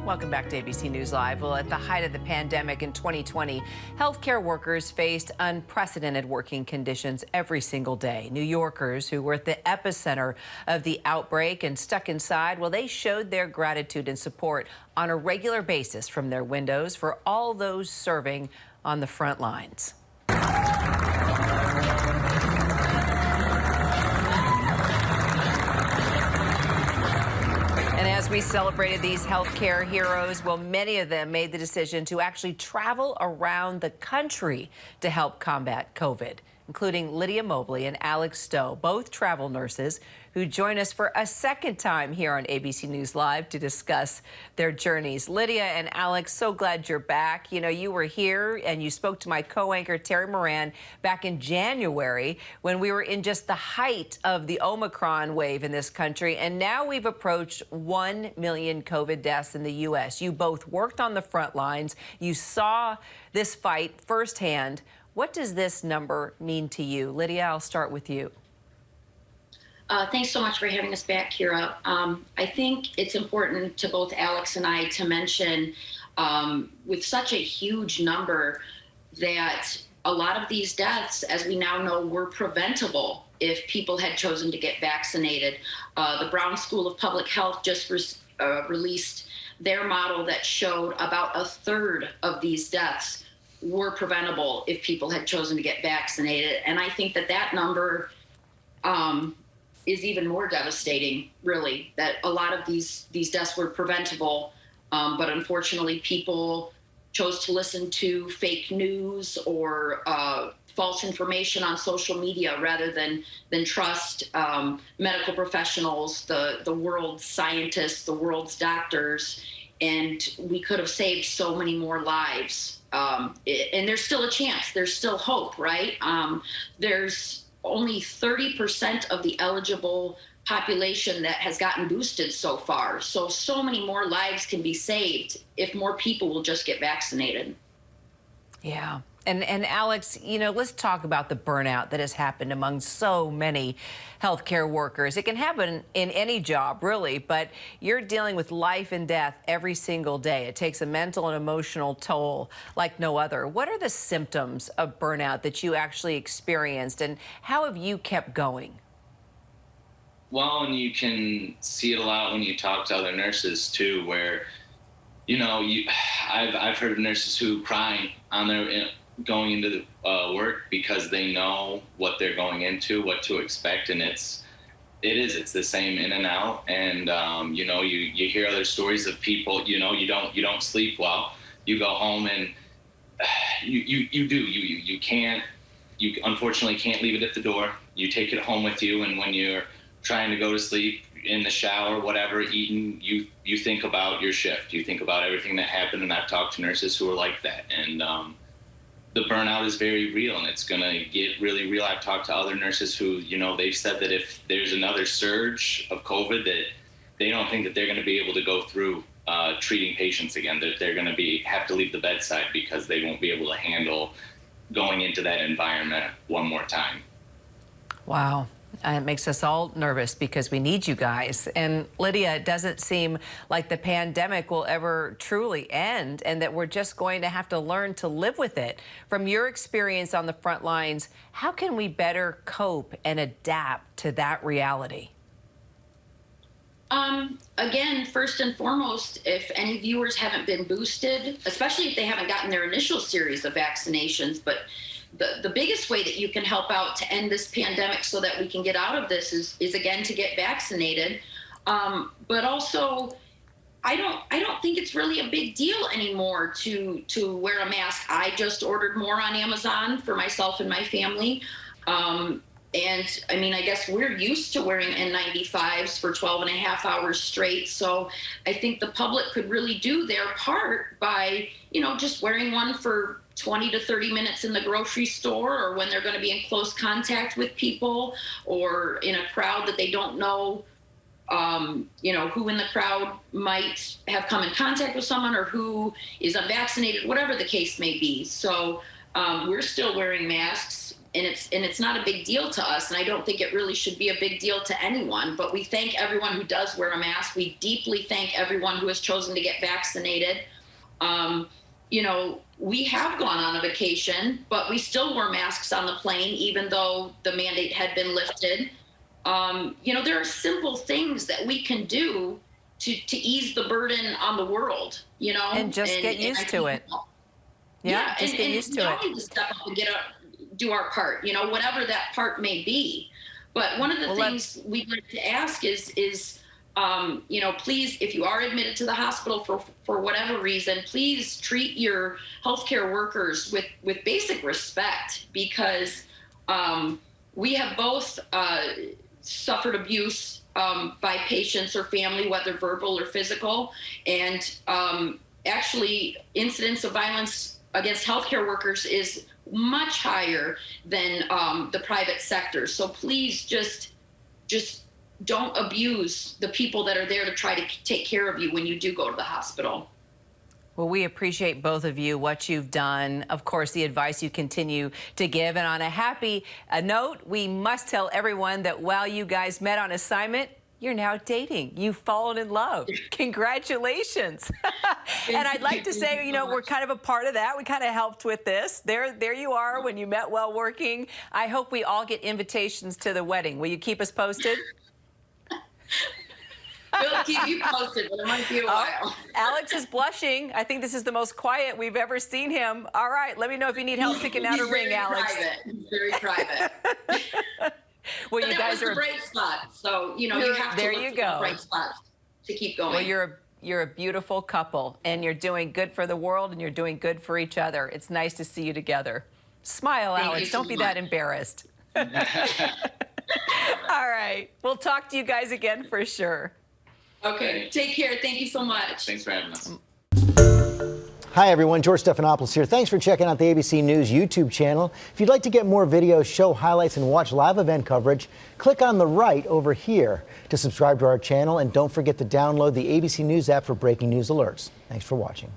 Welcome back to ABC News Live. Well, at the height of the pandemic in 2020, healthcare workers faced unprecedented working conditions every single day. New Yorkers who were at the epicenter of the outbreak and stuck inside, well, they showed their gratitude and support on a regular basis from their windows for all those serving on the front lines. And as we celebrated these healthcare heroes, well, many of them made the decision to actually travel around the country to help combat COVID, including Lydia Mobley and Alex Stowe, both travel nurses who join us for a second time here on ABC News Live to discuss their journeys. Lydia and Alex, so glad you're back. You know, you were here and you spoke to my co-anchor Terry Moran back in January when we were in just the height of the Omicron wave in this country. And now we've approached 1 million COVID deaths in the U.S. You both worked on the front lines. You saw this fight firsthand. What does this number mean to you? Lydia, I'll start with you. Thanks so much for having us back, Kira. I think it's important to both Alex and I to mention with such a huge number that a lot of these deaths, as we now know, were preventable if people had chosen to get vaccinated. The Brown School of Public Health just released their model that showed about a third of these deaths were preventable if people had chosen to get vaccinated. And I think that that number is even more devastating, really, that a lot of these deaths were preventable, but unfortunately people chose to listen to fake news or false information on social media rather than trust medical professionals, the world's scientists, the world's doctors, and we could have saved so many more lives. And there's still a chance, there's still hope, right? There's only 30% of the eligible population that has gotten boosted so far. So many more lives can be saved if more people will just get vaccinated. Yeah. And Alex, you know, let's talk about the burnout that has happened among so many healthcare workers. It can happen in any job, really, but you're dealing with life and death every single day. It takes a mental and emotional toll like no other. What are the symptoms of burnout that you actually experienced, and how have you kept going? Well, and you can see it a lot when you talk to other nurses, too, where, you know, I've heard of nurses who cry on their going into the work because they know what they're going into, what to expect, and it's the same in and out. And you know, you hear other stories of people, you know, you don't sleep well, you go home and you unfortunately can't leave it at the door. You take it home with you, and when you're trying to go to sleep, in the shower, whatever, eating, you think about your shift, you think about everything that happened. And I've talked to nurses who are like that, and the burnout is very real, and it's going to get really real. I've talked to other nurses who, you know, they've said that if there's another surge of COVID, that they don't think that they're going to be able to go through treating patients again, that they're going to have to leave the bedside because they won't be able to handle going into that environment one more time. Wow. It makes us all nervous because we need you guys. And Lydia, it doesn't seem like the pandemic will ever truly end and that we're just going to have to learn to live with it. From your experience on the front lines, how can we better cope and adapt to that reality? Again, first and foremost, if any viewers haven't been boosted, especially if they haven't gotten their initial series of vaccinations, but the biggest way that you can help out to end this pandemic so that we can get out of this is again to get vaccinated. But also, I don't think it's really a big deal anymore to wear a mask. I just ordered more on Amazon for myself and my family. And I mean, I guess we're used to wearing N95s for 12 and a half hours straight. So I think the public could really do their part by, you know, just wearing one for 20 to 30 minutes in the grocery store, or when they're going to be in close contact with people or in a crowd that they don't know, you know, who in the crowd might have come in contact with someone or who is unvaccinated, whatever the case may be. So we're still wearing masks. it's not a big deal to us, and I don't think it really should be a big deal to anyone. But we thank everyone who does wear a mask. We deeply thank everyone who has chosen to get vaccinated. You know, we have gone on a vacation, but we still wore masks on the plane, even though the mandate had been lifted. You know, there are simple things that we can do to ease the burden on the world, you know, and just get used to it. Yeah, just get used to it. We need to step up and do our part, you know, whatever that part may be. But one of the things we'd like to ask is you know, please, if you are admitted to the hospital for whatever reason, please treat your healthcare workers with basic respect, because we have both suffered abuse by patients or family, whether verbal or physical, and actually incidents of violence against healthcare workers is much higher than the private sector. So please just don't abuse the people that are there to try to take care of you when you do go to the hospital. Well, we appreciate both of you, what you've done, of course, the advice you continue to give. And on a happy note, we must tell everyone that while you guys met on assignment, you're now dating. You've fallen in love. Congratulations. And I'd like to say, you know, we're kind of a part of that. We kind of helped with this. There you are when you met while working. I hope we all get invitations to the wedding. Will you keep us posted? We'll keep you posted, but it might be a while. Alex is blushing. I think this is the most quiet we've ever seen him. All right, let me know if you need help picking out a ring, Alex. He's very private. Well, but you guys are a bright spot, so you know you have to look for bright spots to keep going. Well, you're a beautiful couple, and you're doing good for the world, and you're doing good for each other. It's nice to see you together. Smile, Alex. Don't be that embarrassed. All right, we'll talk to you guys again for sure. Okay, take care. Thank you so much. Thanks for having us. Hi, everyone. George Stephanopoulos here. Thanks for checking out the ABC News YouTube channel. If you'd like to get more videos, show highlights, and watch live event coverage, click on the right over here to subscribe to our channel. And don't forget to download the ABC News app for breaking news alerts. Thanks for watching.